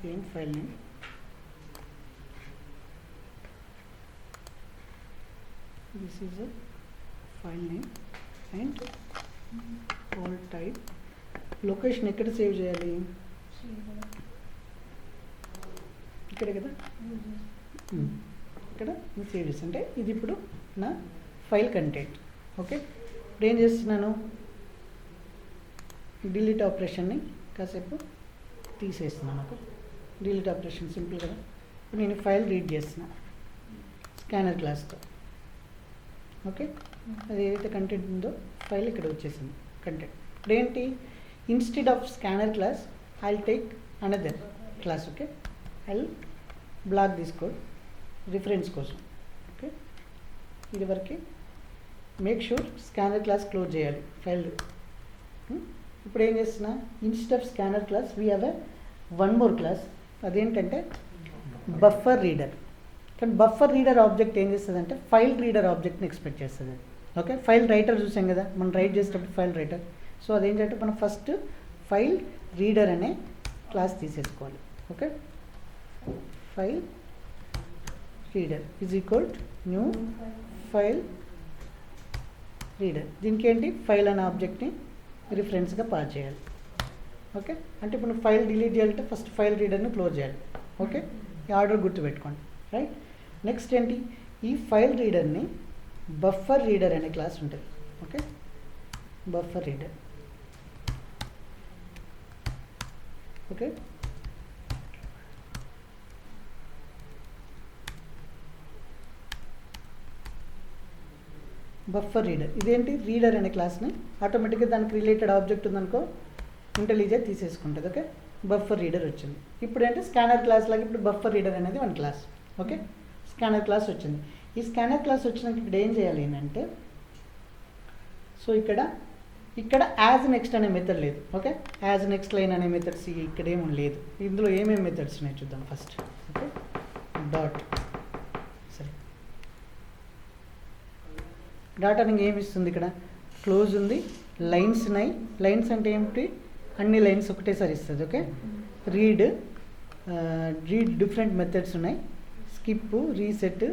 same file name. This is a file name and all type. Location ఎక్కడ save చేయాలి? ఇక్కడే కదా, ఇక్కడ సేవ్ చేసి అంటే ఇది ఇప్పుడు నా ఫైల్ కంటెంట్. ఓకే, ఇప్పుడు ఏం చేస్తున్నాను, డిలీట్ ఆపరేషన్ని కాసేపు తీసేస్తున్నాను. ఓకే, డిలీట్ ఆపరేషన్ సింపుల్ కదా. ఇప్పుడు నేను ఫైల్ రీడ్ చేస్తున్నాను స్కానర్ క్లాస్తో. ఓకే, అది ఏదైతే కంటెంట్ ఉందో ఫైల్ ఇక్కడ వచ్చేసింది కంటెంట్. ఇప్పుడు ఏంటి, instead of scanner class I take another class. Okay, I block తీసుకో రిఫరెన్స్ కోసం. ఓకే, ఇది వరకు make sure scanner class close చేయాలి ఫైల్. ఇప్పుడు ఏం చేస్తున్నా, instead of scanner class we have a one more class. అదేంటంటే బఫర్ రీడర్. కానీ బఫర్ రీడర్ ఆబ్జెక్ట్ ఏం చేస్తుంది అంటే ఫైల్ రీడర్ ఆబ్జెక్ట్ని ఎక్స్పెక్ట్ చేస్తుంది. ఓకే, ఫైల్ రైటర్ చూసాం కదా మనం రైట్ చేసేటప్పుడు ఫైల్ రైటర్. సో అదేంటంటే మనం ఫస్ట్ ఫైల్ రీడర్ అనే క్లాస్ తీసేసుకోవాలి. Okay, file reader is equal new file reader. దీనికి ఏంటి, ఫైల్ అనే ఆబ్జెక్ట్ని రిఫరెన్స్గా పాస్ చేయాలి. ఓకే, అంటే ఇప్పుడు ఫైల్ డిలీట్ చేయాలంటే ఫస్ట్ ఫైల్ రీడర్ని క్లోజ్ చేయాలి. ఓకే, ఈ ఆర్డర్ గుర్తుపెట్టుకోండి. రైట్, నెక్స్ట్ ఏంటి, ఈ ఫైల్ రీడర్ని బఫర్ రీడర్ అనే క్లాస్ ఉంటుంది. Okay, buffer reader. Okay, buffer reader ఇదేంటి, రీడర్ అనే క్లాస్ని ఆటోమేటిక్గా దానికి రిలేటెడ్ ఆబ్జెక్ట్ ఉందనుకో ఇంటెలిజే తీసేసుకుంటుంది. ఓకే, బఫర్ రీడర్ వచ్చింది. ఇప్పుడు ఏంటి, స్కానర్ క్లాస్ లాగా ఇప్పుడు బఫర్ రీడర్ అనేది one class. Okay, scanner class వచ్చింది. ఈ స్కానర్ క్లాస్ వచ్చినాక ఇక్కడ ఏం చేయాలి అంటే, సో ఇక్కడ యాజ్ నెక్స్ట్ అనే మెథడ్ లేదు. ఓకే, యాజ్ నెక్స్ట్ లైన్ అనే మెథడ్స్ ఇక్కడ ఏమీ లేదు. ఇందులో ఏమేమి మెథడ్స్ ఉన్నాయి చూద్దాం ఫస్ట్. Okay, dot. సరే, డాట్ అని ఏమి ఇస్తుంది, ఇక్కడ క్లోజ్ ఉంది, లైన్స్ ఉన్నాయి. లైన్స్ అంటే ఏమిటి, అన్ని లైన్స్ ఒకటేసారి ఇస్తుంది. ఓకే, రీడ్ డిఫరెంట్ మెథడ్స్ ఉన్నాయి, skip, reset,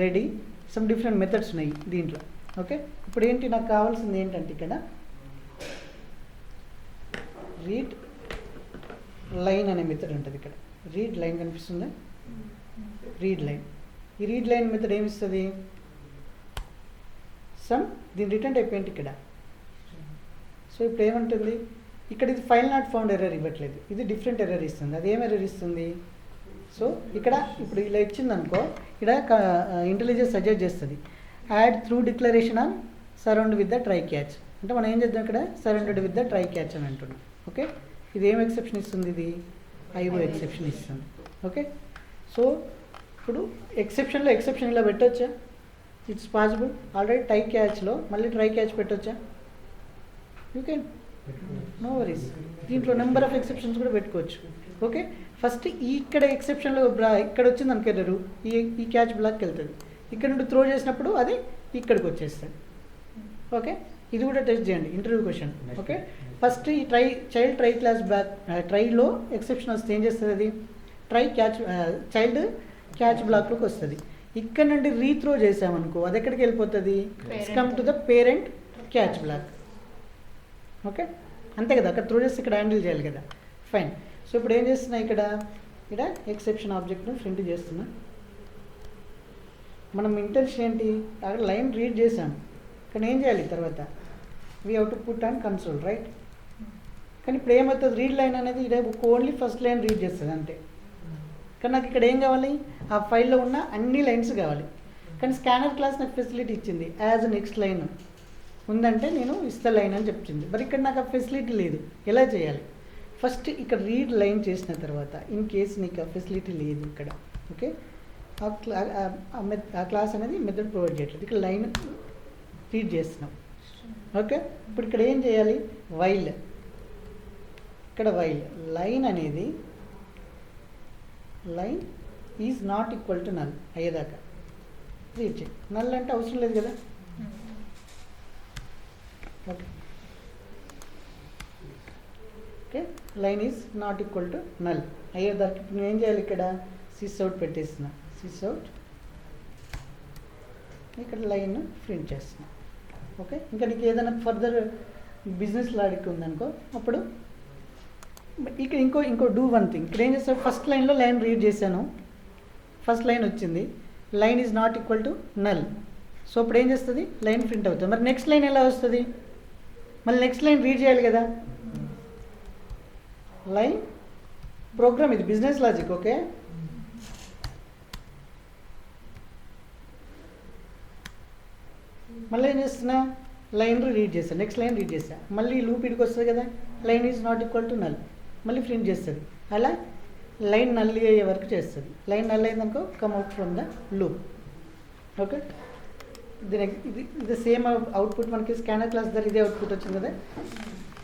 ready, some different methods ఉన్నాయి దీంట్లో. ఓకే, ఇప్పుడు ఏంటి నాకు కావాల్సింది ఏంటంటే ఇక్కడ రీడ్ లైన్ అనే మెథడ్ ఉంటుంది. ఇక్కడ రీడ్ లైన్ కనిపిస్తుందా, రీడ్ లైన్. ఈ రీడ్ లైన్ మెథడ్ ఏమి ఇస్తుంది, సమ్ దీని రిటర్న్ టైప్ ఏంటి ఇక్కడ. సో ఇప్పుడు ఏముంటుంది, ఇక్కడ ఇది ఫైల్ నాట్ ఫౌండ్ ఎర్రర్ ఇవ్వట్లేదు, ఇది డిఫరెంట్ ఎర్రర్ ఇస్తుంది. అది ఏం ఎర్రర్ ఇస్తుంది, సో ఇక్కడ ఇప్పుడు ఇలా ఇచ్చిందనుకో ఇక్కడ ఇంటెలిజెన్స్ సజెస్ట్ చేస్తుంది add through declaration on surround with the try catch. అంటే మనం ఏం చేద్దాం, ఇక్కడ surrounded with the try catch అని అంటున్నాం. ఓకే, ఇది ఏం ఎక్సెప్షన్ ఇస్తుంది, ఇది ఐఓ ఎక్సెప్షన్ ఇస్తుంది. ఓకే, సో ఇప్పుడు ఎక్సెప్షన్ ఇలా పెట్టొచ్చా, ఇట్స్ పాసిబుల్. ఆల్రెడీ ట్రై క్యాచ్లో మళ్ళీ ట్రై క్యాచ్ పెట్టొచ్చా, యూ కెన్, నో వరీస్. దీంట్లో నెంబర్ ఆఫ్ ఎక్సెప్షన్స్ కూడా పెట్టుకోవచ్చు. ఓకే, ఫస్ట్ ఇక్కడ ఎక్సెప్షన్లో ఇక్కడ వచ్చింది అనుకో ఎర్రరు, ఈ క్యాచ్ బ్లాక్కి వెళ్తుంది. ఇక్కడ నుండి త్రో చేసినప్పుడు అది ఇక్కడికి వచ్చేస్తుంది. ఓకే, ఇది కూడా టెస్ట్ చేయండి, ఇంటర్వ్యూ క్వశ్చన్. ఓకే, ఫస్ట్ ఈ చైల్డ్ ట్రై క్లాస్ బ్లాక్ ట్రైలో ఎక్సెప్షన్ వస్తే ఏం చేస్తుంది, అది ట్రై క్యాచ్ చైల్డ్ క్యాచ్ బ్లాక్లోకి వస్తుంది. ఇక్కడ నుండి రీత్రో చేసామనుకో అది ఎక్కడికి వెళ్ళిపోతుంది, come to the parent catch block. Okay, అంతే కదా, అక్కడ త్రో చేస్తే ఇక్కడ హ్యాండిల్ చేయాలి కదా. ఫైన్. సో ఇప్పుడు ఏం చేస్తున్నా, ఇక్కడ ఎక్సెప్షన్ ఆబ్జెక్ట్ను ప్రింట్ చేస్తున్నా. మనం ఇంటెన్షన్ ఏంటి, అక్కడ లైన్ రీడ్ చేసాం, కానీ ఏం చేయాలి తర్వాత, we have to put on console. Right, కానీ ఇప్పుడు ఏమవుతుంది, రీడ్ లైన్ అనేది ఓన్లీ ఫస్ట్ లైన్ రీడ్ చేస్తుంది అంతే. కానీ నాకు ఇక్కడ ఏం కావాలి, ఆ ఫైల్లో ఉన్న అన్ని లైన్స్ కావాలి. కానీ స్కానర్ క్లాస్ నాకు ఫెసిలిటీ ఇచ్చింది, యాజ్ నెక్స్ట్ లైన్ ఉందంటే నేను ఇస్తా లైన్ అని చెప్పింది. మరి ఇక్కడ నాకు ఆ ఫెసిలిటీ లేదు, ఎలా చేయాలి, ఫస్ట్ ఇక్కడ రీడ్ లైన్ చేసిన తర్వాత ఇన్ కేస్ నీకు ఆ ఫెసిలిటీ లేదు ఇక్కడ. ఓకే, ఆ క్లాస్ అనేది మెథడ్ ప్రొవైడ్ చేయట్లేదు, ఇక్కడ లైన్ రీడ్ చేస్తున్నాం. ఓకే, ఇప్పుడు ఇక్కడ ఏం చేయాలి, వైల్. ఇక్కడ వైల్ లైన్ అనేది line is not equal to null అయ్యేదాకా రీడ్ చేయి. నల్ అంటే అవసరం లేదు కదా. Okay, okay, line is not equal to null అయ్యేదానికి ఇప్పుడు నేను ఏం చేయాలి, ఇక్కడ సిస్ అవుట్ పెట్టేస్తున్నా, సిస్ అవుట్ ఇక్కడ లైన్ ప్రింట్ చేస్తున్నా. ఓకే, ఇంకా నీకు ఏదైనా ఫర్దర్ బిజినెస్ లాడికి ఉందనుకో అప్పుడు ఇక్కడ ఇంకో డూ వన్ థింగ్. ఇక్కడ ఏం చేస్తావు, ఫస్ట్ లైన్లో లైన్ రీడ్ చేశాను, ఫస్ట్ లైన్ వచ్చింది, line is not equal to null. So ఇప్పుడు ఏం చేస్తుంది, లైన్ ప్రింట్ అవుతుంది. మరి నెక్స్ట్ లైన్ ఎలా వస్తుంది, మళ్ళీ నెక్స్ట్ లైన్ రీడ్ చేయాలి కదా. లైన్ ప్రోగ్రామ్, ఇది బిజినెస్ లాజిక్. ఓకే, మళ్ళీ ఏం చేస్తున్నా, లైన్ రీడ్ చేస్తాను, నెక్స్ట్ లైన్ రీడ్ చేస్తా, మళ్ళీ లూప్ ఇడికి వస్తుంది కదా, line is not equal to null, మళ్ళీ ప్రింట్ చేస్తుంది. అలా లైన్ నల్ అయ్యే వరకు చేస్తుంది. లైన్ నల్ అయిందనుకో come out from the loop. Okay, ఇది సేమ్ అవుట్పుట్ మనకి స్కానర్ క్లాస్ ద్వారా ఇదే అవుట్పుట్ వచ్చింది కదా,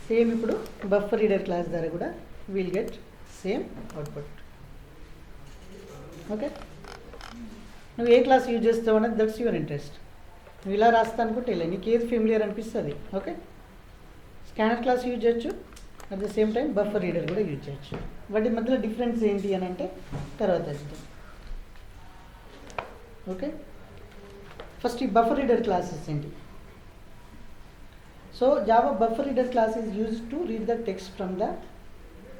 సేమ్ ఇప్పుడు బఫర్ రీడర్ క్లాస్ ద్వారా కూడా will get same output. Okay, నువ్వు ఏ క్లాస్ యూజ్ చేస్తావు అనేది దట్స్ యువర్ ఇంట్రెస్ట్. నువ్వు ఇలా రాస్తా అనుకుంటే ఇలా నీకు ఏది ఫెమిలియర్ అనిపిస్తుంది. ఓకే, స్కానర్ క్లాస్ యూజ్ చేయొచ్చు, at the same time buffer reader కూడా యూజ్ చేయొచ్చు. వాటి మధ్యలో డిఫరెన్స్ ఏంటి అని అంటే తర్వాత చూద్దాం. ఓకే, ఫస్ట్ ఈ బఫర్ రీడర్ క్లాసెస్ ఏంటి. So Java buffer reader class is used to read the text from the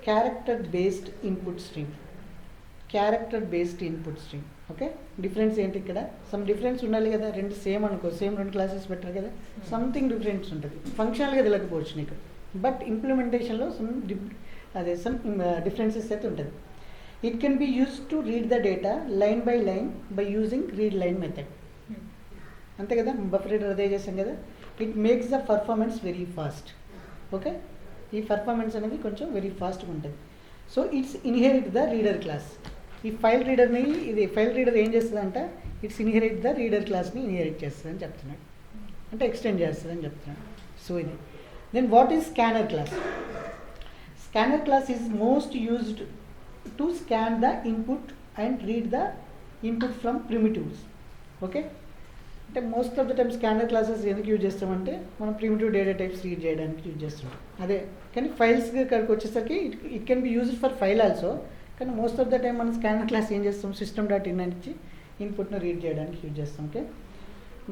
character based input stream. Character based input stream. Okay, difference ఏంటి, ఇక్కడ సమ్ డిఫరెన్స్ ఉండాలి కదా, రెండు సేమ్ అనుకో, same రెండు classes పెట్టారు కదా, సంథింగ్ డిఫరెన్స్ ఉంటుంది. ఫంక్షనల్గా తెలియకపోవచ్చు నీకు, బట్ ఇంప్లిమెంటేషన్లో సమ్ డిఫరెన్సెస్ అయితే ఉంటుంది. It can be use to read the data line by line by using read line method. అంతే కదా, బఫర్ రీడర్ అదే చేసాం కదా. It makes the performance very fast. Okay, ఈ పర్ఫార్మెన్స్ అనేది కొంచెం వెరీ ఫాస్ట్గా ఉంటుంది. So it's inherit the reader class. ఈ ఫైల్ రీడర్ని, ఇది ఫైల్ రీడర్ ఏం చేస్తుందంటే ఇట్స్ ఇన్హెరిట్ ద రీడర్ క్లాస్ని ఇన్హెరిట్ చేస్తుందని చెప్తున్నాడు, అంటే ఎక్స్టెండ్ చేస్తుందని చెప్తున్నాడు. సో ఇది then what is scanner class. Scanner class is most used to scan the input and read the input from primitives. Okay, అంటే most of the time scanner classes ఎందుకు use చేస్తామంటే మనం ప్రిమిటివ్ డేటా టైప్స్ రీడ్ చేయడానికి use చేస్తుంటాం. అదే కానీ files ఇక్కడికి వచ్చేసరికి it can be used for file also, కానీ మోస్ట్ ఆఫ్ ద టైం మనం స్కానర్ క్లాస్ ఏం చేస్తాం, system.in నుంచి ఇన్పుట్ను రీడ్ చేయడానికి యూజ్ చేస్తాం. Okay,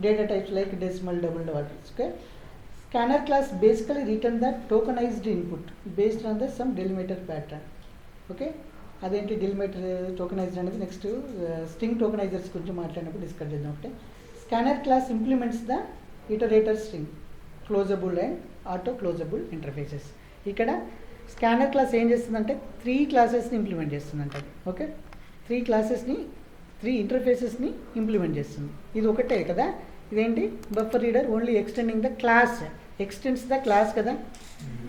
data types like decimal, double waters. Okay, scanner class basically return the tokenized input based on the some delimiter pattern. Okay, అదేంటి delimiter tokenized అనేది next string tokenizers గురించి మాట్లాడినప్పుడు డిస్కస్ చేద్దాం. Okay, scanner class implements the iterator string, closable and auto closable interfaces. ఇక్కడ scanner class ఏం చేస్తుందంటే 3 క్లాసెస్ని implement చేస్తుందంట. ఓకే, 3 ఇంటర్ఫేసెస్ని ఇంప్లిమెంట్ చేస్తుంది. ఇది ఒకటే కదా, ఇదేంటి buffer reader only extending the class, extends the class కదా,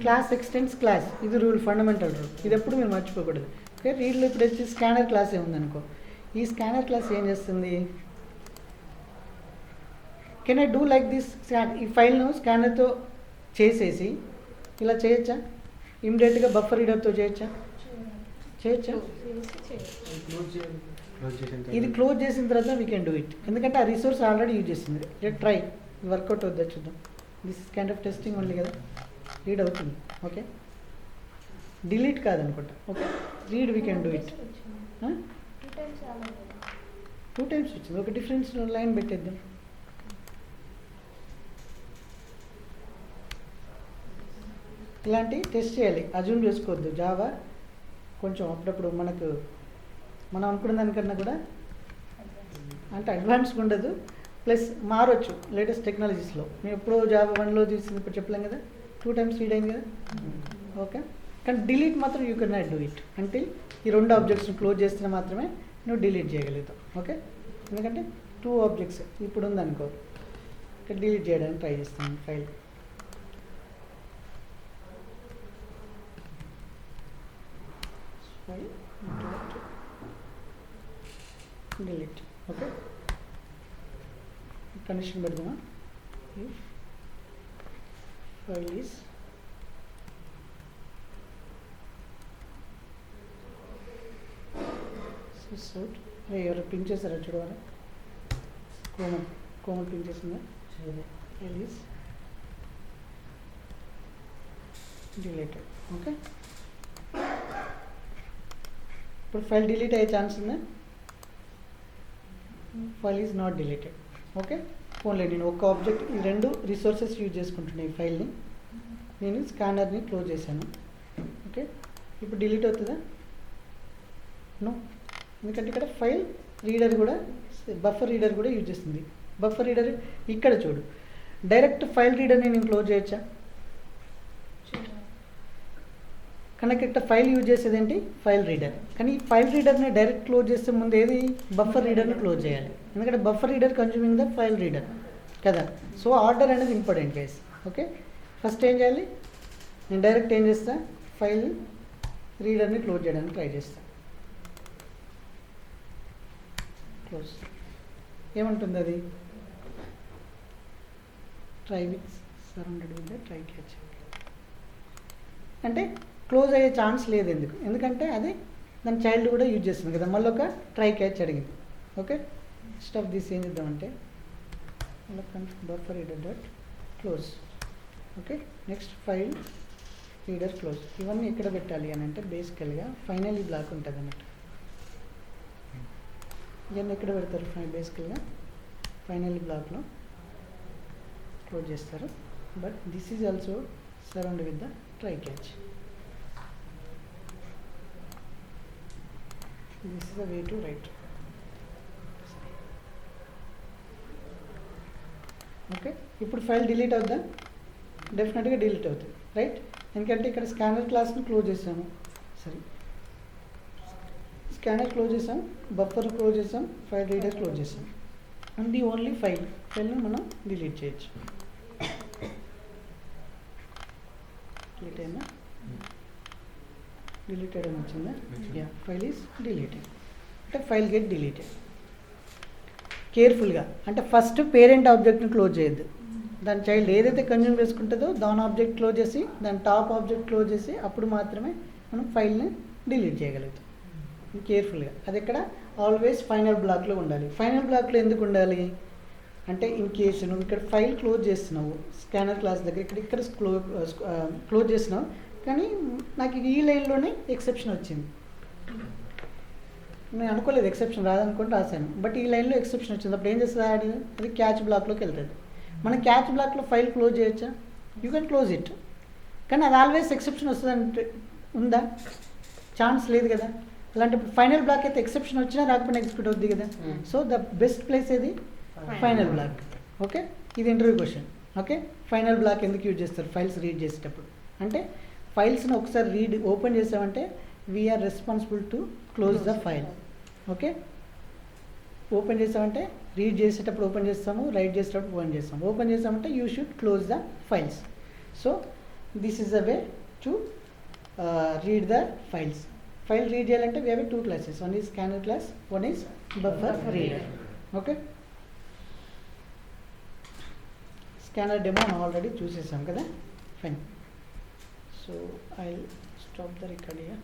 క్లాస్ ఎక్స్టెండ్స్ క్లాస్. ఇది రూల్, ఫండమెంటల్ రూల్, ఇది ఎప్పుడు మీరు మర్చిపోకూడదు. ఓకే, రీడ్లో ఇప్పుడు వచ్చి స్కానర్ క్లాస్ ఏముందనుకో, ఈ స్కానర్ క్లాస్ ఏం చేస్తుంది, can I do like this, ఈ ఫైల్ను స్కానర్తో చేసేసి ఇలా చేయొచ్చా, ఇమ్మీడియట్గా బఫర్ రీడర్తో చేయొచ్చా, ఇది క్లోజ్ చేసిన తర్వాత వీ కెన్ డూ ఇట్, ఎందుకంటే ఆ రిసోర్స్ ఆల్రెడీ యూజ్ చేస్తుంది. లెట్ ట్రై, వర్కౌట్ అవుద్దా చూద్దాం. This is kind of testing only కదా, రీడ్ అవుతుంది. ఓకే, డిలీట్ కాదనుకుంటా. Okay, read we can do it. 2 times వచ్చింది, ఒక డిఫరెన్స్ లైన్ పెట్టేద్దాం. ఇలాంటి టెస్ట్ చేయాలి, అజ్యూమ్ చేసుకోవద్దు. జావా కొంచెం అప్పుడప్పుడు మనం అనుకున్న దానికన్నా కూడా అంటే అడ్వాన్స్గా ఉండదు, ప్లస్ మారొచ్చు లేటెస్ట్ టెక్నాలజీస్లో. మేము ఎప్పుడో జావా 1లో చూసింది ఇప్పుడు చెప్పలేం కదా, 2 times రీడ్ అయింది కదా. ఓకే, కానీ డిలీట్ మాత్రం you can not do it అంటే ఈ 2 ఆబ్జెక్ట్స్ని క్లోజ్ చేస్తే మాత్రమే నువ్వు డిలీట్ చేయగలుగుతావు. ఓకే, ఎందుకంటే 2 ఆబ్జెక్ట్స్ ఇప్పుడు ఉందనుకో, ఇక్కడ డిలీట్ చేయడానికి ట్రై చేస్తాను ఫైల్. డిలీట్. ఓకే, కండిషన్ పెడదామా, ఫైల్ ఈస్ అవుట్. ఎవరు పింక్ చేశారా చూడవారా, కోమల్ పింక్ చేసిందా, ఫైల్ ఈస్ డిలీటెడ్. ఓకే, ఇప్పుడు ఫైల్ డిలీట్ అయ్యే ఛాన్స్ ఉందా? File is not deleted. Okay, only నేను ఒక ఆబ్జెక్ట్ ఈ రెండు రిసోర్సెస్ యూజ్ చేసుకుంటున్నాను. ఈ ఫైల్ని నేను స్కానర్ని క్లోజ్ చేశాను. ఓకే, ఇప్పుడు డిలీట్ అవుతుందా? నో, ఎందుకంటే ఇక్కడ ఫైల్ రీడర్ కూడా బఫర్ రీడర్ కూడా యూజ్ చేస్తుంది. బఫర్ రీడర్ ఇక్కడ చూడు, డైరెక్ట్ ఫైల్ రీడర్ని నేను క్లోజ్ చేయొచ్చా? కనుక ఇక్కడ ఫైల్ యూజ్ చేసేది ఏంటి? File reader. కానీ ఈ ఫైల్ రీడర్ని డైరెక్ట్ క్లోజ్ చేసే ముందు ఏది? బఫర్ రీడర్ని క్లోజ్ చేయాలి. ఎందుకంటే buffer reader consuming the file reader కదా. సో ఆర్డర్ అనేది ఇంపార్టెంట్ గైస్. ఓకే, ఫస్ట్ ఏం చేయాలి? నేను డైరెక్ట్ ఏం చేస్తా? ఫైల్ రీడర్ని క్లోజ్ చేయడానికి ట్రై చేస్తా. క్లోజ్. ఏమంటుంది అది? Try with surrounded with the try catch. అంటే క్లోజ్ అయ్యే ఛాన్స్ లేదు. ఎందుకంటే అది దాని చైల్డ్ కూడా యూజ్ చేస్తుంది కదా. మళ్ళీ ఒక ట్రై క్యాచ్ అడిగింది. ఓకే, స్టఫ్ దిస్ ఏం చేద్దామంటే buffer reader dot close. Okay, next file reader close. ఇవన్నీ ఎక్కడ పెట్టాలి అని అంటే బేసికల్గా ఫైనల్ ఈ బ్లాక్ ఉంటుంది అన్నట్టు. ఇవన్నీ ఎక్కడ పెడతారు? బేసికల్గా ఫైనల్ బ్లాక్లో క్లోజ్ చేస్తారు. But this is also surround with the try catch. This is the way to right. Okay, ఇప్పుడు ఫైల్ డిలీట్ అవుద్దా? డెఫినెట్గా డిలీట్ అవుతుంది, రైట్? ఎందుకంటే ఇక్కడ స్కానర్ క్లాస్ని క్లోజ్ చేసాము. సరే, స్కానర్ క్లోజ్ చేసాం, బఫర్ క్లోజ్ చేసాం, ఫైల్ రీడర్ క్లోజ్ చేసాం. అండ్ ది ఓన్లీ ఫైల్ని మనం డిలీట్ చేయొచ్చు. డిలీట్ అయిందా? డిలీటెడ్ అని వచ్చిందా? Yeah, file is deleted. అంటే ఫైల్ గెట్ డిలీటెడ్. కేర్ఫుల్గా, అంటే ఫస్ట్ పేరెంట్ ఆబ్జెక్ట్ని క్లోజ్ చేయొద్దు. దాని చైల్డ్ ఏదైతే కన్జ్యూమ్ చేసుకుంటుందో దాని ఆబ్జెక్ట్ క్లోజ్ చేసి, దాని టాప్ ఆబ్జెక్ట్ క్లోజ్ చేసి, అప్పుడు మాత్రమే మనం ఫైల్ని డిలీట్ చేయగలుగుతాం. కేర్ఫుల్గా. అది ఎక్కడ? ఆల్వేస్ ఫైనల్ బ్లాక్లో ఉండాలి. ఫైనల్ బ్లాక్లో ఎందుకు ఉండాలి అంటే, ఇన్ కేసు నువ్వు ఇక్కడ ఫైల్ క్లోజ్ చేస్తున్నావు స్కానర్ క్లాస్ దగ్గర, ఇక్కడ క్లోజ్ చేస్తున్నావు, కానీ నాకు ఈ లైన్లోనే ఎక్సెప్షన్ వచ్చింది. నేను అనుకోలేదు ఎక్సెప్షన్ రాదనుకుంటే రాశాను, బట్ ఈ లైన్లో ఎక్సెప్షన్ వచ్చింది. అప్పుడు ఏం చేస్తుంది? అది క్యాచ్ బ్లాక్లోకి వెళ్తుంది. మనం క్యాచ్ బ్లాక్లో ఫైల్ క్లోజ్ చేయొచ్చా? You can close it. కానీ అది ఆల్వేస్ ఎక్సెప్షన్ వస్తుంది అంటే ఉందా? ఛాన్స్ లేదు కదా. అలాంటి ఫైనల్ బ్లాక్ అయితే ఎక్సెప్షన్ వచ్చినా రాకపోయినా ఎగ్జిక్యూట్ అవుద్ది కదా. సో ద బెస్ట్ ప్లేస్ ఏది? Final block. ఓకే, ఇది interview question. Okay, final block ఎందుకు యూజ్ చేస్తారు ఫైల్స్ రీడ్ చేసేటప్పుడు అంటే, ఫైల్స్ని ఒకసారి ఓపెన్ చేసామంటే we are responsible to close the file. Okay, open చేసామంటే రీడ్ చేసేటప్పుడు ఓపెన్ చేస్తాము, రైట్ చేసేటప్పుడు ఓపెన్ చేస్తాము. ఓపెన్ చేసామంటే you should close the files. So this is the way to read the files. File read చేయాలంటే we have 2 classes. One is scanner class, one is buffer reader. Okay, scanner demo already చూసేసాం కదా. Fine. So I stop the record here.